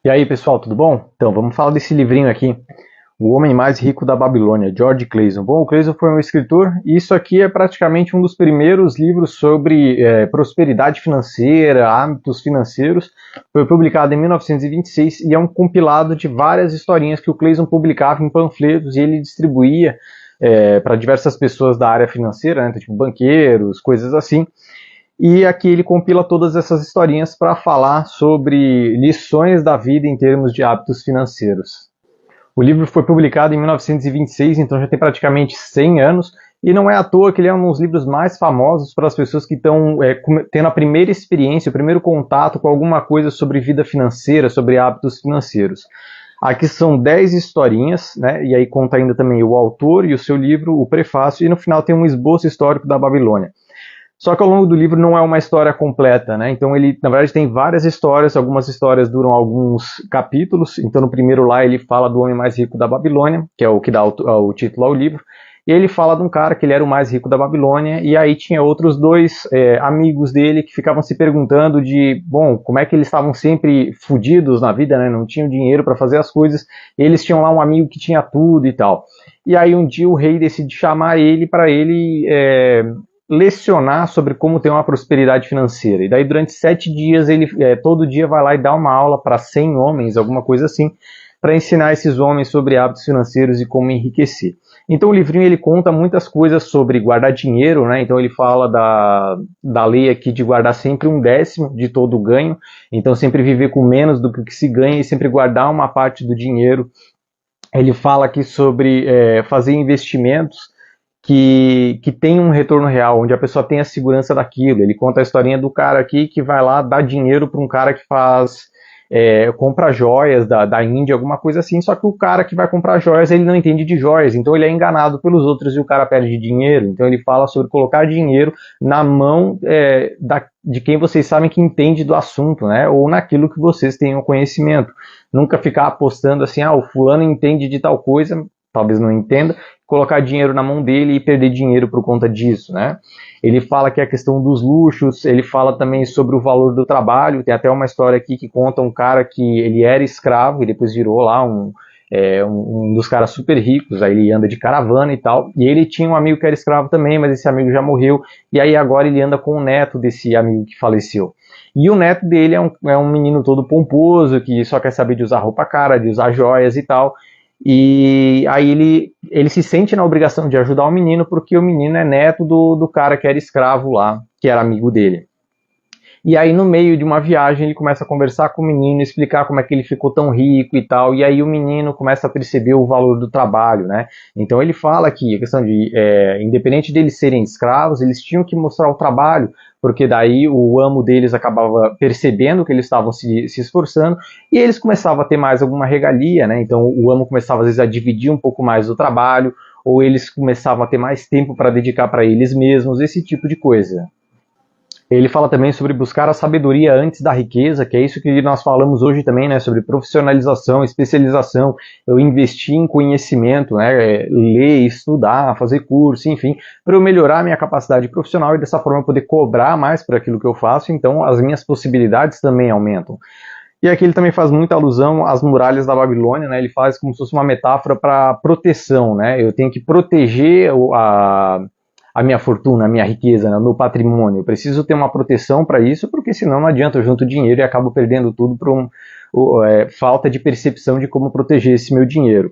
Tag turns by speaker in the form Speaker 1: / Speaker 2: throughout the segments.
Speaker 1: E aí, pessoal, tudo bom? Então, vamos falar desse livrinho aqui, O Homem Mais Rico da Babilônia, George Clason. Bom, o Clason foi um escritor e isso aqui é praticamente um dos primeiros livros sobre prosperidade financeira, hábitos financeiros. Foi publicado em 1926 e é um compilado de várias historinhas que o Clason publicava em panfletos e ele distribuía para diversas pessoas da área financeira, né, tipo banqueiros, coisas assim. E aqui ele compila todas essas historinhas para falar sobre lições da vida em termos de hábitos financeiros. O livro foi publicado em 1926, então já tem praticamente 100 anos, e não é à toa que ele é um dos livros mais famosos para as pessoas que estão tendo a primeira experiência, o primeiro contato com alguma coisa sobre vida financeira, sobre hábitos financeiros. Aqui são 10 historinhas, né, e aí conta ainda também o autor e o seu livro, o prefácio, e no final tem um esboço histórico da Babilônia. Só que ao longo do livro não é uma história completa, né? Então ele, na verdade, tem várias histórias, algumas histórias duram alguns capítulos. Então no primeiro lá ele fala do homem mais rico da Babilônia, que é o que dá o título ao livro. E ele fala de um cara que ele era o mais rico da Babilônia, e aí tinha outros dois amigos dele que ficavam se perguntando de, bom, como é que eles estavam sempre fodidos na vida, né? Não tinham dinheiro para fazer as coisas. Eles tinham lá um amigo que tinha tudo e tal. E aí um dia o rei decide chamar ele para ele lecionar sobre como ter uma prosperidade financeira. E daí durante 7 dias ele todo dia vai lá e dá uma aula para 100 homens, alguma coisa assim, para ensinar esses homens sobre hábitos financeiros e como enriquecer. Então o livrinho ele conta muitas coisas sobre guardar dinheiro, né? Então ele fala da lei aqui de guardar sempre 1/10 de todo o ganho, então sempre viver com menos do que se ganha e sempre guardar uma parte do dinheiro. Ele fala aqui sobre fazer investimentos que tem um retorno real, onde a pessoa tem a segurança daquilo. Ele conta a historinha do cara aqui que vai lá dar dinheiro para um cara que compra joias da Índia, alguma coisa assim, só que o cara que vai comprar joias, ele não entende de joias, então ele é enganado pelos outros e o cara perde dinheiro. Então ele fala sobre colocar dinheiro na mão de quem vocês sabem que entende do assunto, né? Ou naquilo que vocês tenham conhecimento. Nunca ficar apostando assim, o fulano entende de tal coisa, talvez não entenda, colocar dinheiro na mão dele e perder dinheiro por conta disso, né? Ele fala que é a questão dos luxos, ele fala também sobre o valor do trabalho, tem até uma história aqui que conta um cara que ele era escravo e depois virou lá um dos caras super ricos, aí ele anda de caravana e tal, e ele tinha um amigo que era escravo também, mas esse amigo já morreu, e aí agora ele anda com o neto desse amigo que faleceu. E o neto dele é um menino todo pomposo, que só quer saber de usar roupa cara, de usar joias e tal. E aí ele se sente na obrigação de ajudar o menino porque o menino é neto do cara que era escravo lá, que era amigo dele. E aí no meio de uma viagem ele começa a conversar com o menino, explicar como é que ele ficou tão rico e tal, e aí o menino começa a perceber o valor do trabalho, né? Então ele fala que a questão de, independente deles serem escravos, eles tinham que mostrar o trabalho, porque daí o amo deles acabava percebendo que eles estavam se esforçando, e eles começavam a ter mais alguma regalia, né? Então o amo começava às vezes a dividir um pouco mais do trabalho, ou eles começavam a ter mais tempo para dedicar para eles mesmos, esse tipo de coisa. Ele fala também sobre buscar a sabedoria antes da riqueza, que é isso que nós falamos hoje também, né, sobre profissionalização, especialização, eu investir em conhecimento, né, ler, estudar, fazer curso, enfim, para eu melhorar a minha capacidade profissional e dessa forma eu poder cobrar mais por aquilo que eu faço, então as minhas possibilidades também aumentam. E aqui ele também faz muita alusão às muralhas da Babilônia, né, ele faz como se fosse uma metáfora para proteção, né, eu tenho que proteger a minha fortuna, a minha riqueza, né, o meu patrimônio. Eu preciso ter uma proteção para isso, porque senão não adianta, eu junto dinheiro e acabo perdendo tudo por falta de percepção de como proteger esse meu dinheiro.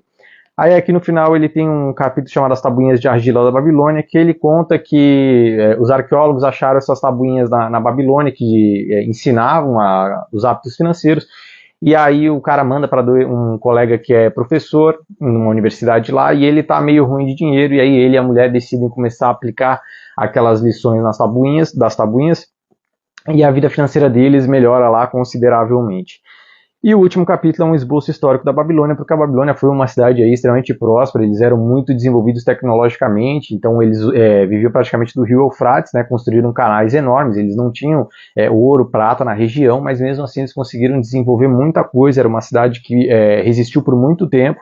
Speaker 1: Aí aqui no final ele tem um capítulo chamado As Tabuinhas de Argila da Babilônia, que ele conta que os arqueólogos acharam essas tabuinhas na Babilônia que ensinavam os hábitos financeiros. E aí o cara manda para um colega que é professor numa universidade lá e ele tá meio ruim de dinheiro e aí ele e a mulher decidem começar a aplicar aquelas lições das tabuinhas e a vida financeira deles melhora lá consideravelmente. E o último capítulo é um esboço histórico da Babilônia, porque a Babilônia foi uma cidade aí extremamente próspera, eles eram muito desenvolvidos tecnologicamente, então eles viviam praticamente do rio Eufrates, né, construíram canais enormes, eles não tinham ouro, prata na região, mas mesmo assim eles conseguiram desenvolver muita coisa, era uma cidade que resistiu por muito tempo,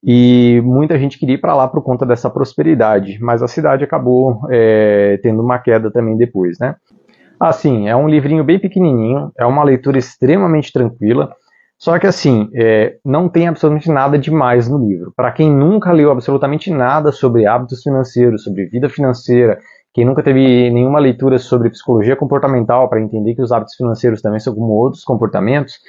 Speaker 1: e muita gente queria ir para lá por conta dessa prosperidade, mas a cidade acabou tendo uma queda também depois, né. Assim, é um livrinho bem pequenininho, é uma leitura extremamente tranquila, Só que assim, não tem absolutamente nada demais no livro. Para quem nunca leu absolutamente nada sobre hábitos financeiros, sobre vida financeira, quem nunca teve nenhuma leitura sobre psicologia comportamental para entender que os hábitos financeiros também são como outros comportamentos,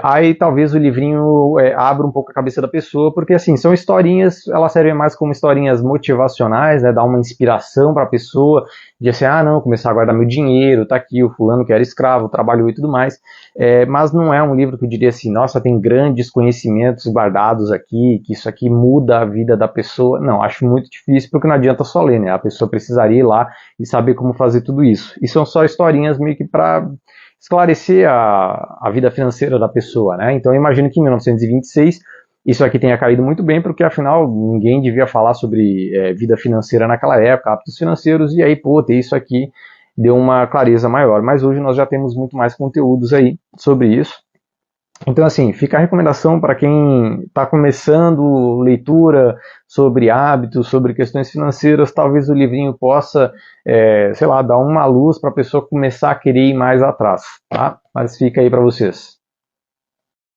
Speaker 1: aí talvez o livrinho abra um pouco a cabeça da pessoa, porque assim, são historinhas, elas servem mais como historinhas motivacionais, né, dar uma inspiração para a pessoa, de assim, não, começar a guardar meu dinheiro, tá aqui o fulano que era escravo, trabalhou e tudo mais, mas não é um livro que eu diria assim, nossa, tem grandes conhecimentos guardados aqui, que isso aqui muda a vida da pessoa. Não, acho muito difícil, porque não adianta só ler, né, a pessoa precisaria ir lá e saber como fazer tudo isso. E são só historinhas meio que para esclarecer a vida financeira da pessoa, né? Então eu imagino que em 1926 isso aqui tenha caído muito bem, porque afinal ninguém devia falar sobre vida financeira naquela época, hábitos financeiros, e aí, pô, ter isso aqui deu uma clareza maior. Mas hoje nós já temos muito mais conteúdos aí sobre isso. Então, assim, fica a recomendação para quem está começando leitura sobre hábitos, sobre questões financeiras, talvez o livrinho possa, sei lá, dar uma luz para a pessoa começar a querer ir mais atrás, tá? Mas fica aí para vocês.